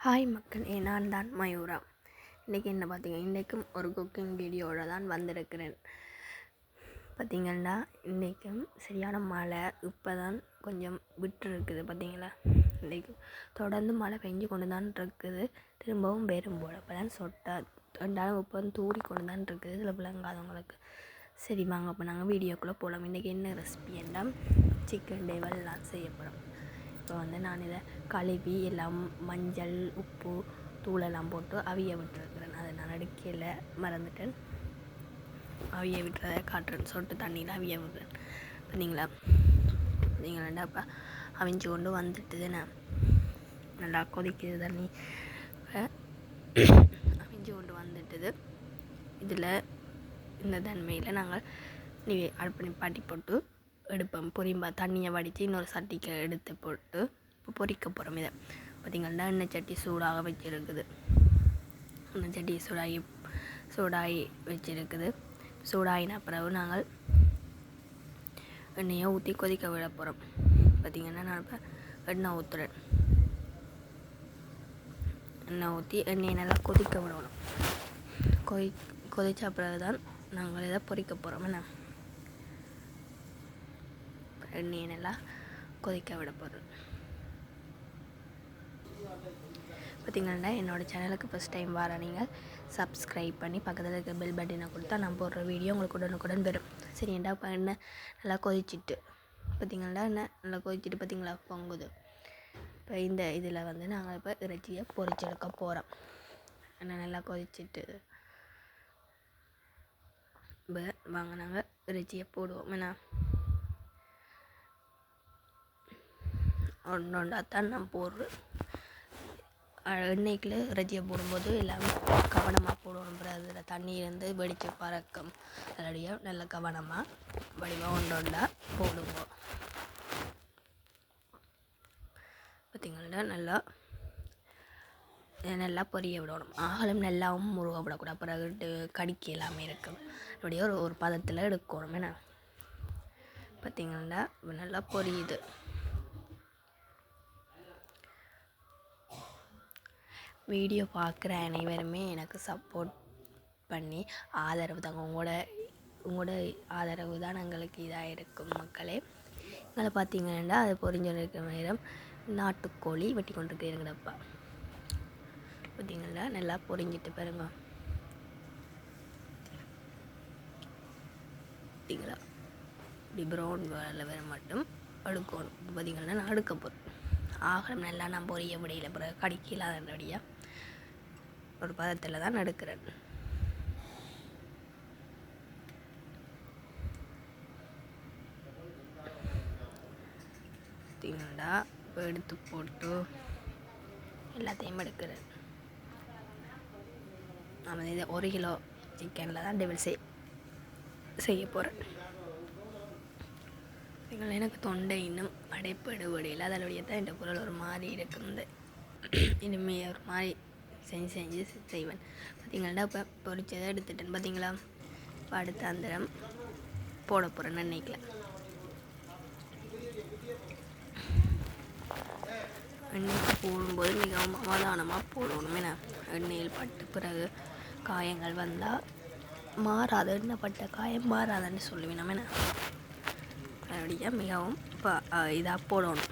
Hi மக்களே, நான் தான் மயூரா. இன்றைக்கி என்ன பார்த்தீங்க, இன்றைக்கும் ஒரு குக்கிங் வீடியோவில் தான் வந்திருக்கிறேன். பார்த்திங்கன்னா இன்றைக்கும் சரியான மழை, இப்போ தான் கொஞ்சம் விட்டுருக்குது. பார்த்திங்களா, இன்றைக்கும் தொடர்ந்து மழை பெஞ்சு கொண்டு தான் இருக்குது. திரும்பவும் வெறும் போல் இப்போ தான் சொட்டா ரெண்டாலும் இப்போ வந்து தூரி கொண்டு தான் இருக்குது. இதில் விளங்காதவங்களுக்கு சரி வாங்க அப்போ நாங்கள் வீடியோக்குள்ளே போகலாம். இன்றைக்கி என்ன ரெசிபி என்றால் சிக்கன் டேவல்லாம் செய்யப்படும். இப்போ வந்து நான் இதை கழுவி எல்லாம் மஞ்சள் உப்பு தூளெல்லாம் போட்டு அவிய விட்டுருக்குறேன். அதை நான் அடுக்கையில் மறந்துட்டேன். அவிய விட்டுறதை காட்டுறேன். சொட்டு தண்ணியில் அவிய விடுறேன். பார்த்தீங்களா பார்த்தீங்களா அப்போ அவிஞ்சு கொண்டு வந்துட்டுது. நான் நல்லா கொதிக்குது தண்ணி. அவிஞ்சு கொண்டு வந்துட்டுது. இதில் இந்த தன்மையில் நாங்கள் அடுப்பு நிப்பாட்டி போட்டு எடுப்போம். பொரியும்பா தண்ணியை வடித்து இன்னொரு சட்டிக்கு எடுத்து போட்டு இப்போ பொரிக்க போகிறோம். இதை பார்த்திங்கன்னா எண்ணெய் சட்டி சூடாக வச்சுருக்குது. எண்ணெய் சட்டி சூடாகி வச்சுருக்குது. சூடாகின பிறகு நாங்கள் எண்ணெயை ஊற்றி கொதிக்க விட போகிறோம். பார்த்திங்கன்னா நான் இப்போ எண்ணெய் ஊற்றுறேன். எண்ணெய் ஊற்றி எண்ணெயை நல்லா கொதிக்க விடணும். கொதித்த பிறகு தான் நாங்கள் இதை பொரிக்க போகிறோம். என்ன எண்ணெயை நல்லா கொதிக்க விட போகிறோம். பார்த்திங்கன்னா என்னோடய சேனலுக்கு ஃபஸ்ட் டைம் வர நீங்கள் சப்ஸ்கிரைப் பண்ணி பக்கத்தில் இருக்க பெல் பட்டனை கொடுத்தா நான் போடுற வீடியோ உங்களுக்கு உடனுக்குடன் வரும். சரிண்டா இப்போ எண்ணெய் நல்லா கொதிச்சிட்டு பார்த்திங்கன்னா எண்ணெய் நல்லா கொதிச்சிட்டு பார்த்திங்களா பொங்குது. இப்போ இந்த இதில் வந்து நாங்கள் இப்போ இறைச்சியை பொரிச்செடுக்க போகிறோம். எண்ணெய் நல்லா கொதிச்சிட்டு இப்போ வாங்க நாங்கள் இறைச்சியை போடுவோம். ஏன்னா ஒன்றாத்தான் நான் போடுறேன். எண்ணெய்க்குள்ள இறைச்சியை போடும்போது எல்லாமே கவனமாக போடணும். அப்புறம் அதில் தண்ணியிலேருந்து வெடித்து பறக்கும். அதோடைய நல்ல கவனமாக வடிவாக ஒன்றா போடுவோம். பார்த்திங்கன்னா நல்லா பொரிய விடணும். ஆகலும் நல்லாவும் முருக விடக்கூடாது. அப்புறம் கடிக்க எல்லாமே இருக்கும். அப்படியே ஒரு பதத்தில் எடுக்கணும். ஏன்னா பார்த்திங்கன்னா நல்லா பொரியுது. வீடியோ பார்க்குற அனைவருமே எனக்கு சப்போர்ட் பண்ணி ஆதரவு தாங்க. உங்களோட ஆதரவு தான் எங்களுக்கு இதாக இருக்கும் மக்களே. எங்களை பார்த்தீங்கன்னா அது பொரிஞ்சிருக்கிற நேரம் நாட்டுக்கோழி வெட்டி கொண்டிருக்கிறேங்கடப்பா. பார்த்தீங்கன்னா நல்லா பொரிஞ்சிட்டு பாருங்க. பார்த்தீங்களா இப்படி ப்ரௌன் கலரில் வர மட்டும் அடுக்கணும். பார்த்தீங்கன்னா நான் அடுக்க போகிறேன். ஆகலம் நல்லா நான் பொரிய முடியல. அப்புறம் கடிக்கலாதபடியாக ஒரு பதத்தில் தான் எடுக்கிறேன். பார்த்தீங்கன்னா இப்போ எடுத்து போட்டு எல்லாத்தையும் எடுக்கிறேன். நான் இதை 1 கிலோ சிக்கனில் தான் டெவல் செய்ய போகிறேன். எனக்கு தொண்டை இன்னும் அடைப்படுவடையில் அதனுடைய தான் என் குரல் ஒரு மாதிரி இருக்குது. இனிமேல் ஒரு மாதிரி செஞ்சு செய்வேன். பார்த்திங்கன்னா இப்போ பொரிச்சதை எடுத்துட்டேன். பார்த்திங்களா இப்போ அடுத்த அந்தரம் போட போகிறேன். எண்ணெய்க்கில் எண்ணெய்க்கு போடும்போது மிகவும் அவதானமாக போடணும். ஏன்னா எண்ணெயில் பட்டு பிறகு காயங்கள் வந்தால் மாறாது. எண்ணெய் பட்ட காயம் மாறாதுன்னு சொல்லுவேன். நம்ம என்ன அப்படியே மிகவும் இப்போ இதாக போடணும்.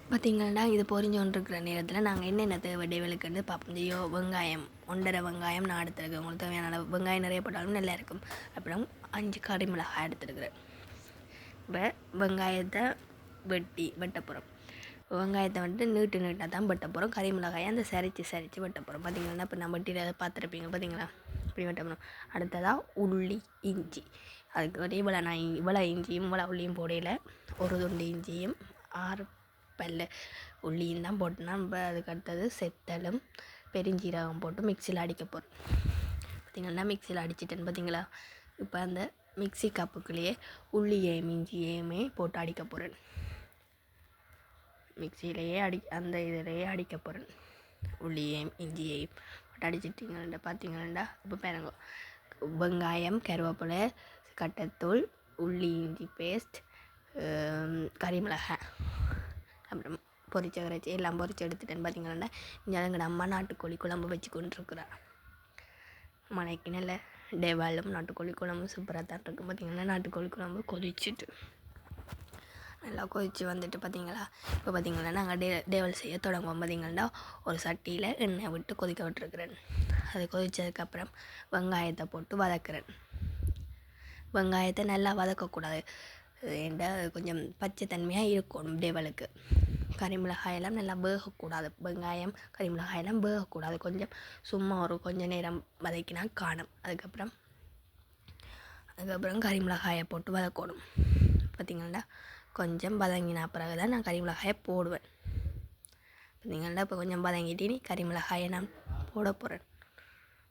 பார்த்திங்கன்னா இது பொரிஞ்சோன்றிருக்கிற நேரத்தில் நாங்கள் என்னென்ன தேவை டேவலுக்குன்னு பார்ப்போம். வெங்காயம் 1.5 வெங்காயம் நான் எடுத்துருக்கேன். உங்களுக்கு தேவையான வெங்காயம் நிறைய போட்டாலும் நல்லா இருக்கும். அப்புறம் 5 கறிமிளகாய் எடுத்துருக்குறேன். இப்போ வெங்காயத்தை வெட்ட போகிறோம். வெங்காயத்தை வந்துட்டு நீட்டாக தான் வெட்ட போகிறோம். கறிமிளகாயை அந்த சரித்து வெட்ட போகிறோம். பார்த்திங்கன்னா இப்போ நான் வெட்டியில் பார்த்துருப்பீங்க. பார்த்திங்களா இப்படி வெட்ட போகிறோம். அடுத்ததாக உள்ளி இஞ்சி. அதுக்கு வந்து இவ்வளோ இஞ்சியும் இவ்வளோ உள்ளியும் போடையில் ஒரு துண்டு இஞ்சியும் 6 பல்லு உள்ளியும் தான் போட்டுனா நம்ம அதுக்கு அடுத்தது செத்தலும் பெருஞ்சீரகம் போட்டு மிக்சியில் அடிக்க போகிறோம். பார்த்திங்கன்னா மிக்சியில் அடிச்சிட்டேன்னு பார்த்திங்களா. இப்போ அந்த மிக்சி கப்புக்குள்ளேயே உள்ளியையும் இஞ்சியுமே போட்டு அடிக்க போகிறேன். மிக்சியிலேயே அந்த இதிலேயே அடிக்க போகிறேன். உள்ளியையும் இஞ்சியையும் போட்டு அடிச்சிட்டிங்கன்னா பார்த்திங்கன்னா இப்போ பாருங்க, வெங்காயம் கருவேப்பிலை கட்டத்தூள் உள்ளி இஞ்சி பேஸ்ட் கறிமிளகாய் அப்புறம் பொரிச்ச இறைச்சி எல்லாம் பொரிச்சு எடுத்துட்டேன்னு பார்த்தீங்கன்னா இங்கே எங்கள் அம்மா நாட்டுக்கோழி குழம்பு வச்சு கொண்டுருக்குறா. மழைக்கு நல்ல டேவாலும் நாட்டுக்கோழி குழம்பு சூப்பராக தான் இருக்கும். பார்த்திங்கன்னா நாட்டுக்கோழி குழம்பு கொதிச்சுட்டு நல்லா கொதித்து வந்துட்டு பார்த்திங்களா, இப்போ பார்த்திங்கன்னா நாங்கள் டேவல் செய்ய தொடங்குவோம். பார்த்திங்கன்னா ஒரு சட்டியில் எண்ணெய் விட்டு கொதிக்க விட்டுருக்குறேன். அது கொதித்ததுக்கப்புறம் வெங்காயத்தை போட்டு வதக்குறேன். வெங்காயத்தை நல்லா வதக்கக்கூடாது, ஏன்டா கொஞ்சம் பச்சை தன்மையாக இருக்கணும். டேவலுக்கு கறிமிளகாயெல்லாம் நல்லா வேகக்கூடாது, வெங்காயம் கறிமிளகாயெல்லாம் வேகக்கூடாது, கொஞ்சம் சும்மா ஒரு கொஞ்சம் நேரம் வதக்கினா காணும். அதுக்கப்புறம் கறிமிளகாயை போட்டு வதக்கணும். பார்த்திங்கன்னா கொஞ்சம் வதங்கினா பிறகு தான் நான் கறிமிளகாயை போடுவேன். பார்த்திங்கன்னா இப்போ கொஞ்சம் வதங்கிட்டு நீ கறிமிளகாயை நான் போட போகிறேன்.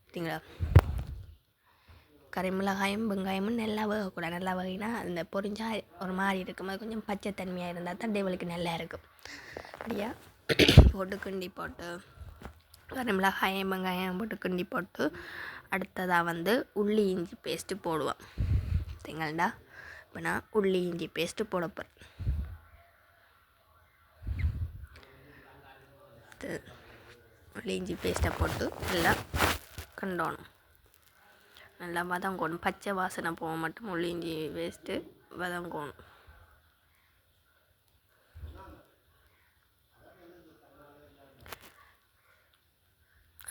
பார்த்திங்களா, கறிமிளகாயும் வெங்காயமும் நல்லா வேகக்கூடாது. நல்லா வகைனா அந்த பொரிஞ்சா ஒரு மாதிரி இருக்கும். அது கொஞ்சம் பச்சை தன்மையாக இருந்தால் தான் டேவலுக்கு நல்லா இருக்கும். அப்படியா போட்டு கிண்டி போட்டு கறிமிளகாயம் வெங்காயம் போட்டு கிண்டி போட்டு அடுத்ததாக உள்ளி இஞ்சி பேஸ்ட்டு போடுவேன். பார்த்தீங்கள்டா, இப்போ நான் உள்ளி இஞ்சி பேஸ்ட்டு போட போகிறேன். உள்ளி இஞ்சி பேஸ்ட்டை போட்டு நல்லா கண்டோணும், நல்லா வதங்கணும். பச்சை வாசனை போக மட்டும் உள்ளி இஞ்சி பேஸ்ட்டு வதங்கணும்.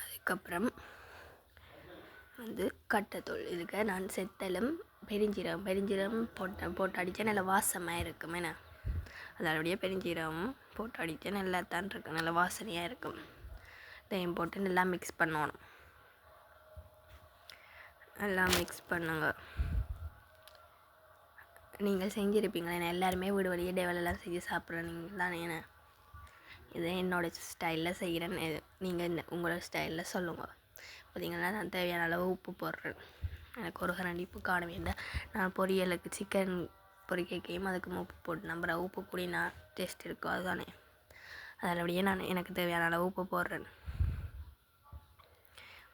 அதுக்கப்புறம் கட்டத்தூள், இதுக்கு நான் செத்தலும் பெருஞ்சீரகம் போட்டு அடித்தா நல்லா வாசமாக இருக்கும். என்ன அதோடைய பெருஞ்சீரகம் போட்டு அடித்தா நல்லா தான் இருக்கும், நல்லா வாசனையாக இருக்கும். இதையும் போட்டு நல்லா மிக்ஸ் பண்ணணும். நல்லா மிக்ஸ் பண்ணுங்க. நீங்கள் செஞ்சுருப்பீங்களே, நான் எல்லாருமே வீடு வழியே டேவலெல்லாம் செஞ்சு சாப்பிட்றேன். நீங்கள் தானே என்ன இதை என்னோடய ஸ்டைலில் செய்கிறேன். நீங்கள் உங்களோட ஸ்டைலில் சொல்லுங்கள். பார்த்திங்கன்னா நான் தேவையான அளவு உப்பு போடுறேன். எனக்கு ஒரு கரண்டி உப்பு காண வேண்டாம். நான் பொரியலுக்கு சிக்கன் பொரிக்கையும் அதுக்கு உப்பு போட்டு நம்புற உப்பு கூடி நான் டேஸ்ட் இருக்கும், அதுதானே. அதனாலபடியே நான் எனக்கு தேவையான அளவு உப்பு போடுறேன்.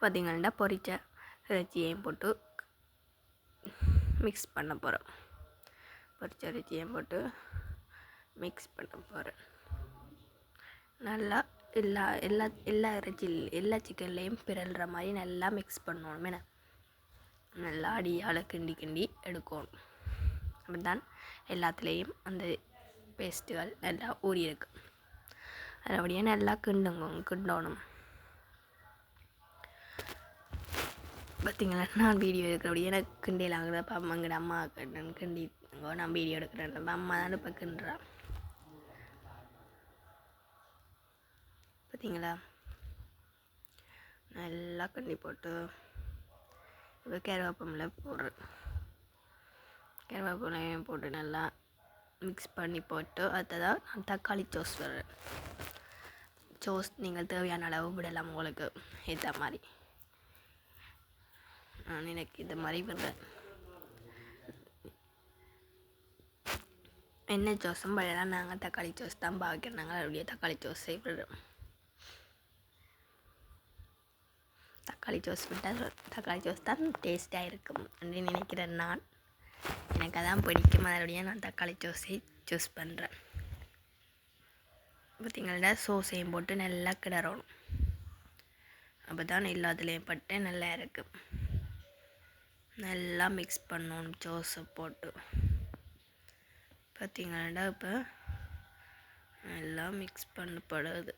பார்த்திங்கன்னா பொரிச்ச இறைச்சியையும் போட்டு மிக்ஸ் பண்ண போகிறோம். பொரிச்ச இறைச்சியையும் போட்டு மிக்ஸ் பண்ண போகிறேன். நல்லா எல்லா சிக்கன்லேயும் பிறல்ற மாதிரி நல்லா மிக்ஸ் பண்ணணும். என்ன நல்லா அடியால் கிண்டி எடுக்கணும். அப்படி தான் எல்லாத்துலேயும் அந்த பேஸ்ட்டுகள் நல்லா ஊறி இருக்கு. அதுபடியே நல்லா கிண்டணும். பார்த்திங்களா, நான் வீடியோ எடுக்கிறபடியே எனக்கு கிண்டிலாங்கிற அம்மாங்கிட்ட அம்மா கிண்டி நான் வீடியோ எடுக்கிறேன். அம்மா தான் இப்போ கிண்டுறான். பார்த்திங்களா, நல்லா கிண்டி போட்டு இப்போ கருவேப்பிலை போடுறேன். கருவேப்பிலையும் போட்டு நல்லா மிக்ஸ் பண்ணி போட்டு அடுத்ததாக நான் தக்காளி சோஸ் விடுறேன். சோஸ் நீங்கள் தேவையான அளவு விடலாம், உங்களுக்கு ஏற்ற மாதிரி. நான் எனக்கு இந்த மாதிரி விடுறேன். என்ன சோஸும் விடலாம், நாங்கள் தக்காளி சோஸ் தான் பாவிக்கிறோம். நாங்கள் அப்படியே தக்காளி சோஸ் விடுறோம். தக்காளி சோஸ் விட்டால் தக்காளி சோஸ் தான் டேஸ்ட்டாக இருக்கும் என்று நினைக்கிறேன் நான். எனக்கு அதான் பிடிக்கும், அதோடைய நான் தக்காளி சோஸை சூஸ் பண்ணுறேன். பார்த்திங்களா, சோஸையும் போட்டு நல்லா கிடறணும். அப்போ தான் எல்லாத்துலேயும் பட்டு நல்லா இருக்கும். நல்லா மிக்ஸ் பண்ணணும் சோஸை போட்டு. பார்த்திங்களா, இப்போ நல்லா மிக்ஸ் பண்ணப்படுது.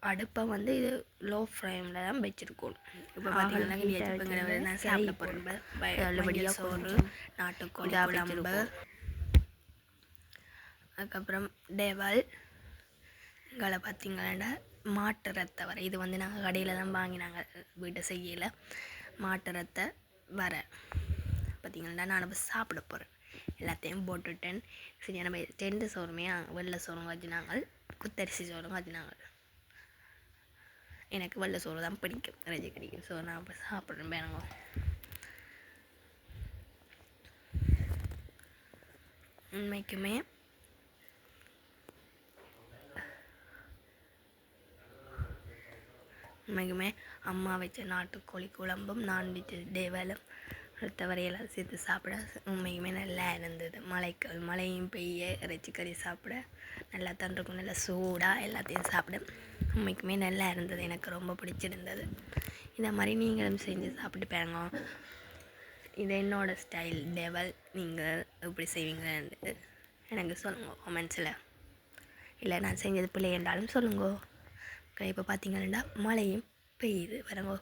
அடுப்பை இது லோ ஃப்ளேமில் தான் வச்சுருக்கணும். இப்போ பார்த்திங்கன்னா நான் சாப்பிட போகிறேன். நல்லபடியாக சோறு, நாட்டுக்கோழி குழம்பு, அதுக்கப்புறம் டேவல் இங்களை பார்த்திங்கன்னா மாட்டு ரத்தை வர. இது நாங்கள் கடையில் தான் வாங்கினாங்க, வீட்டை செய்யலை. மாட்டு ரத்தை வர பார்த்திங்கன்னா நான் இப்போ சாப்பிட போகிறேன். எல்லாத்தையும் போட்டுட்டேன். சரி, நம்ம 2 சோறுமே வெள்ளை சோறும் வச்சுனாங்க, குத்தரிசி சோறும் வச்சுனாங்க. எனக்கு வெள்ளை சோறு தான் பிடிக்கும், இறைச்சி கிடைக்கும். ஸோ நான் இப்போ சாப்பிட்றேன். வேணுங்க, உண்மைக்குமே அம்மா வச்ச நாட்டுக்கோழி குழம்பும் நான் வச்ச டேவலும் அடுத்த வரையெல்லாம் சேர்த்து சாப்பிட உண்மைக்குமே நல்லா இருந்தது. மழையும் பெய்ய இறைச்சி கறி சாப்பிட நல்லா தான் இருக்கும். நல்லா சூடாக எல்லாத்தையும் சாப்பிட உண்மைக்குமே நல்லா இருந்தது. எனக்கு ரொம்ப பிடிச்சிருந்தது. இந்த மாதிரி நீங்களும் செஞ்சு சாப்பிட்டு பாருங்க. இது என்னோடய ஸ்டைல் டெவல். நீங்கள் எப்படி செய்வீங்கன்னு எனக்கு சொல்லுங்க கமெண்ட்ஸில். இல்லை நான் செஞ்சது பிள்ளை என்றாலும் சொல்லுங்க. இப்போ பார்த்தீங்கன்னா மழையும் பெய்யுது பாருங்க,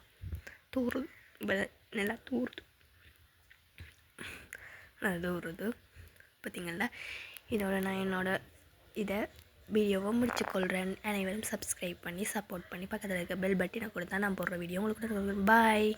தூறுது, நல்லா தூறுது பார்த்தீங்களா. இதோட நான் இதை வீடியோவை முடிச்சுக்கொள்கிறேன். அனைவரும் சப்ஸ்கிரைப் பண்ணி சப்போர்ட் பண்ணி பக்கத்தில் இருக்க பெல் பட்டனை கொடுத்தா நான் போடுற வீடியோ உங்களுக்கு பாய்.